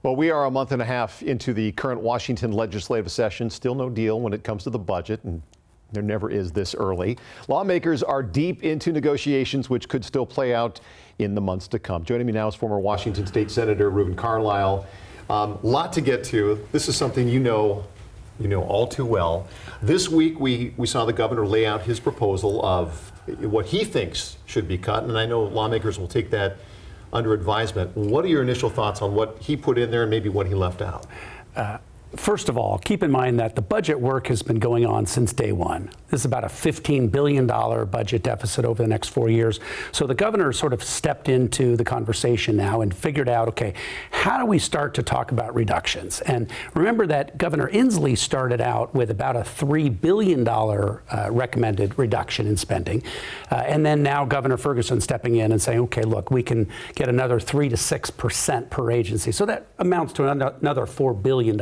Well, we are a month and a half into the current Washington legislative session. Still no deal when it comes to the budget, and there never is this early. Lawmakers are deep into negotiations, which could still play out in the months to come. Joining me now is former Washington State Senator Reuven Carlyle. Lot to get to. This is something you know all too well. This week, we saw the governor lay out his proposal of what he thinks should be cut, and I know lawmakers will take that under advisement. What are your initial thoughts on what he put in there and maybe what he left out? First of all, keep in mind that the budget work has been going on since day one. This is about a $15 billion budget deficit over the next 4 years. So the governor sort of stepped into the conversation now and figured out, okay, how do we start to talk about reductions? And remember that Governor Inslee started out with about a $3 billion recommended reduction in spending. And then now Governor Ferguson stepping in and saying, okay, look, we can get another 3 to 6% per agency. So that amounts to another $4 billion.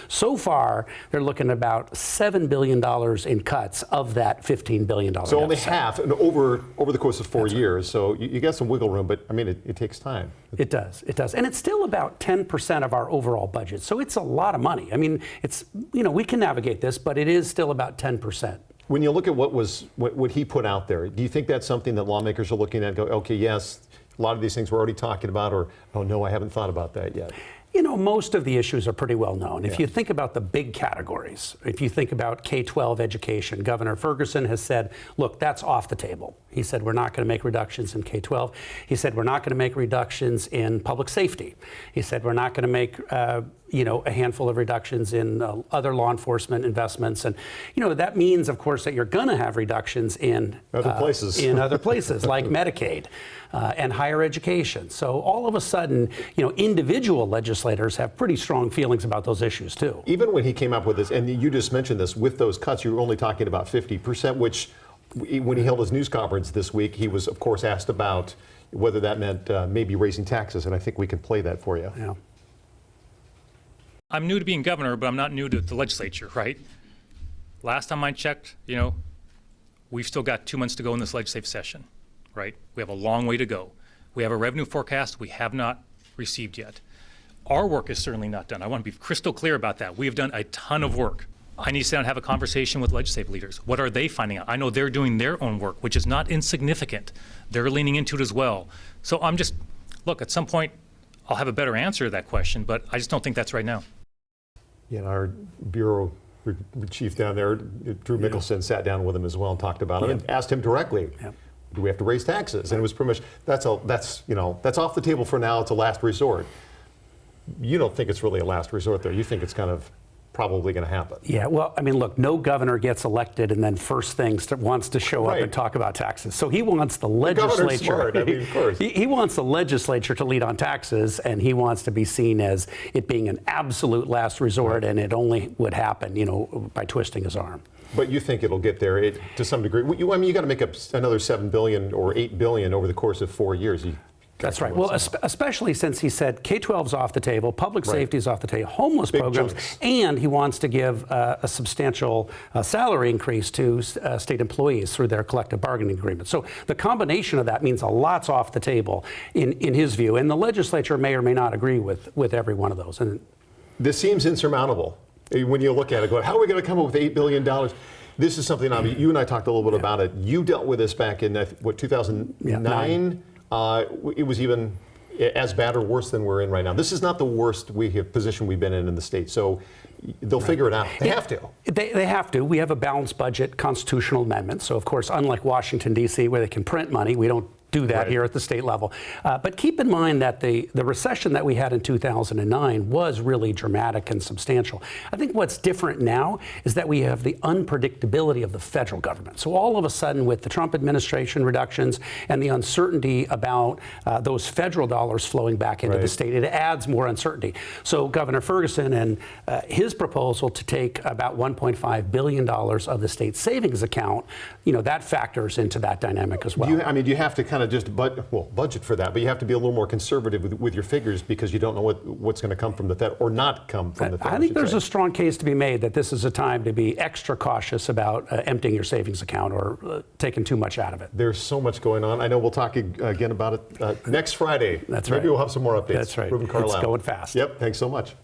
So far, they're looking at about $7 billion in cuts of that $15 billion. So only half, and over the course of 4 years. So you got some wiggle room, but I mean, it takes time. It does. And it's still about 10% of our overall budget. So it's a lot of money. I mean, it's, we can navigate this, but it is still about 10%. When you look at what he put out there, do you think that's something that lawmakers are looking at and go, okay, yes, a lot of these things we're already talking about, or, oh no, I haven't thought about that yet? Most of the issues are pretty well known. If you think about the big categories, if you think about K-12 education, Governor Ferguson has said, look, that's off the table. He said, we're not going to make reductions in K-12. He said, we're not going to make reductions in public safety. He said, we're not going to make, a handful of reductions in other law enforcement investments. And, that means, of course, that you're going to have reductions in other places, like Medicaid and higher education. So all of a sudden, individual legislators have pretty strong feelings about those issues, too. Even when he came up with this, and you just mentioned this, with those cuts, you were only talking about 50%, which when he held his news conference this week, he was, of course, asked about whether that meant maybe raising taxes, and I think we can play that for you. Yeah. I'm new to being governor, but I'm not new to the legislature, right? Last time I checked, we've still got 2 months to go in this legislative session, right? We have a long way to go. We have a revenue forecast we have not received yet. Our work is certainly not done. I want to be crystal clear about that. We have done a ton of work. I need to sit down and have a conversation with legislative leaders. What are they finding out? I know they're doing their own work, which is not insignificant. They're leaning into it as well. So look, at some point, I'll have a better answer to that question, but I just don't think that's right now. Our bureau chief down there, Drew Mickelson, sat down with him as well and talked about it and asked him directly, do we have to raise taxes? And it was pretty much, that's off the table for now. It's a last resort. You don't think it's really a last resort, though. You think it's kind of probably going to happen. Yeah, well, I mean, look, no governor gets elected and then first things wants to show up and talk about taxes. So he wants the legislature. Smart. I mean, of course. He wants the legislature to lead on taxes, and he wants to be seen as it being an absolute last resort, and it only would happen, by twisting his arm. But you think it'll get there to some degree. You got to make up another $7 billion or $8 billion over the course of 4 years. That's right. Well, especially since he said K-12 is off the table, public safety is off the table, homeless programs, and he wants to give a substantial salary increase to state employees through their collective bargaining agreement. So the combination of that means a lot's off the table in his view, and the legislature may or may not agree with every one of those. And this seems insurmountable when you look at it. Going, how are we going to come up with $8 billion? This is something you and I talked a little bit about it. You dealt with this back in 2009. It was even as bad or worse than we're in right now. This is not the worst position we've been in the state. So they'll figure it out. They have to. They have to. We have a balanced budget constitutional amendment. So, of course, unlike Washington, D.C., where they can print money, we don't do that here at the state level. But keep in mind that the recession that we had in 2009 was really dramatic and substantial. I think what's different now is that we have the unpredictability of the federal government. So all of a sudden, with the Trump administration reductions and the uncertainty about those federal dollars flowing back into the state, it adds more uncertainty. So Governor Ferguson and his proposal to take about $1.5 billion of the state savings account, that factors into that dynamic as well. Do you have to kind kind of just budget for that, but you have to be a little more conservative with your figures because you don't know what's going to come from the Fed or not come from the Fed. I think there's a strong case to be made that this is a time to be extra cautious about emptying your savings account or taking too much out of it. There's so much going on. I know we'll talk again about it next Friday. That's right. Maybe we'll have some more updates. That's right. Reuven Carlyle. It's going fast. Yep. Thanks so much.